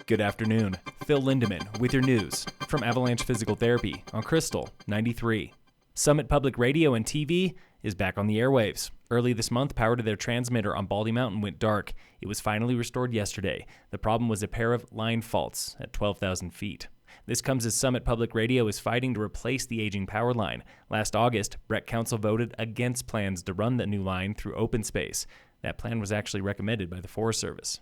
Good afternoon. Phil Lindeman with your news from Avalanche Physical Therapy on Krystal 93. Summit Public Radio and TV is back on the airwaves. Early this month, power to their transmitter on Baldy Mountain went dark. It was finally restored yesterday. The problem was a pair of line faults at 12,000 feet. This comes as Summit Public Radio is fighting to replace the aging power line. Last August, Breck Council voted against plans to run the new line through open space. That plan was actually recommended by the Forest Service.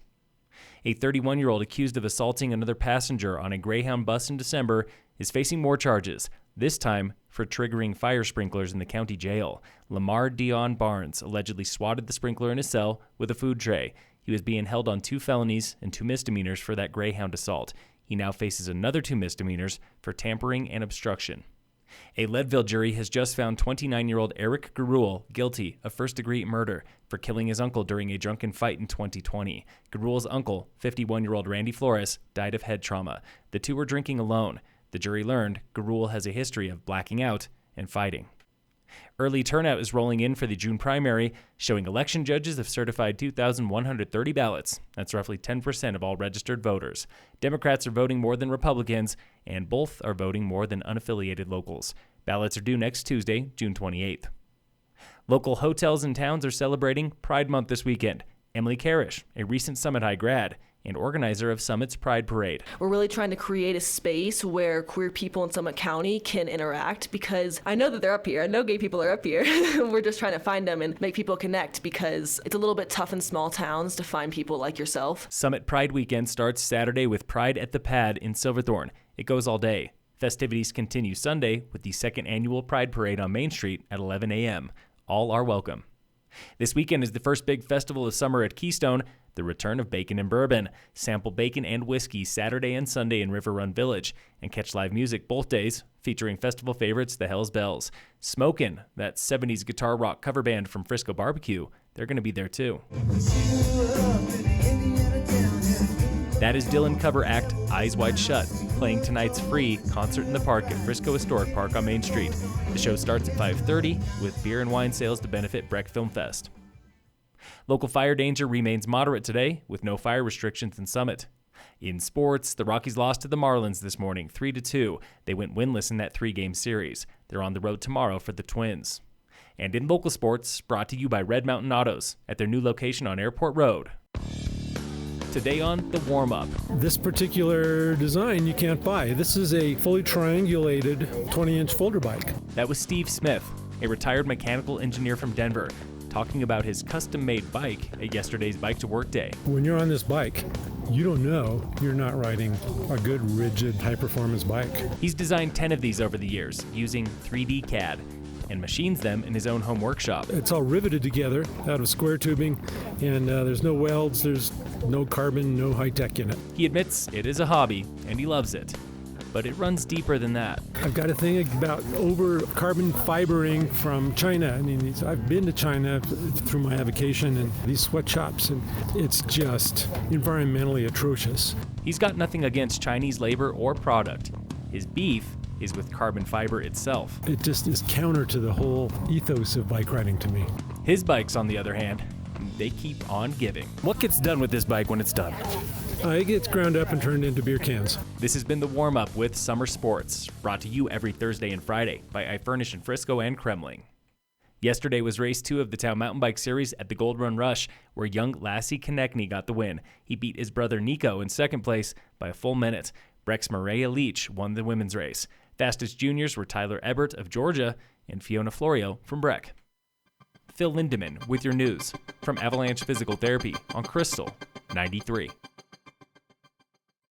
A 31-year-old accused of assaulting another passenger on a Greyhound bus in December is facing more charges, this time for triggering fire sprinklers in the county jail. Lamar Dion Barnes allegedly swatted the sprinkler in his cell with a food tray. He was being held on 2 felonies and 2 misdemeanors for that Greyhound assault. He now faces another 2 misdemeanors for tampering and obstruction. A Leadville jury has just found 29-year-old Eric Garul guilty of first-degree murder for killing his uncle during a drunken fight in 2020. Garul's uncle, 51-year-old Randy Flores, died of head trauma. The two were drinking alone. The jury learned Garul has a history of blacking out and fighting. Early turnout is rolling in for the June primary, showing election judges have certified 2,130 ballots. That's roughly 10% of all registered voters. Democrats are voting more than Republicans, and both are voting more than unaffiliated locals. Ballots are due next Tuesday, June 28th. Local hotels and towns are celebrating Pride Month this weekend. Emily Karish, a recent Summit High grad and organizer of Summit's Pride Parade. We're really trying to create a space where queer people in Summit County can interact, because I know that they're up here. I know gay people are up here. We're just trying to find them and make people connect, because it's a little bit tough in small towns to find people like yourself. Summit Pride Weekend starts Saturday with Pride at the Pad in Silverthorne. It goes all day. Festivities continue Sunday with the second annual Pride Parade on Main Street at 11 a.m. All are welcome. This weekend is the first big festival of summer at Keystone, the return of bacon and bourbon. Sample bacon and whiskey Saturday and Sunday in River Run Village, and catch live music both days, featuring festival favorites The Hells Bells. Smokin', that 70s guitar rock cover band from Frisco Barbecue, they're going to be there too. That is Dylan cover act Eyes Wide Shut, playing tonight's free Concert in the Park at Frisco Historic Park on Main Street. The show starts at 5:30 with beer and wine sales to benefit Breck Film Fest. Local fire danger remains moderate today, with no fire restrictions in Summit. In sports, the Rockies lost to the Marlins this morning, 3-2. They went winless in that 3-game series. They're on the road tomorrow for the Twins. And in local sports, brought to you by Red Mountain Autos at their new location on Airport Road. Today on The Warmup. This particular design you can't buy. This is a fully triangulated 20-inch folder bike. That was Steve Smith, a retired mechanical engineer from Denver, talking about his custom-made bike at yesterday's Bike to Work Day. When you're on this bike, you don't know you're not riding a good, rigid, high-performance bike. He's designed 10 of these over the years using 3D CAD and machines them in his own home workshop. It's all riveted together out of square tubing, and there's no welds, there's no carbon, no high-tech in it. He admits it is a hobby, and he loves it. But it runs deeper than that. I've got a thing about over carbon fibering from China. I mean, I've been to China through my avocation and these sweatshops, and it's just environmentally atrocious. He's got nothing against Chinese labor or product. His beef is with carbon fiber itself. It just is counter to the whole ethos of bike riding to me. His bikes, on the other hand, they keep on giving. What gets done with this bike when it's done? It gets ground up and turned into beer cans. This has been The Warm-Up with Summer Sports, brought to you every Thursday and Friday by iFurnish in Frisco and Kremling. Yesterday was race 2 of the Town Mountain Bike Series at the Gold Run Rush, where young Lassie Konechny got the win. He beat his brother Nico in second place by a full minute. Breck's Maria Leach won the women's race. Fastest juniors were Tyler Ebert of Georgia and Fiona Florio from Breck. Phil Lindeman with your news from Avalanche Physical Therapy on Krystal 93.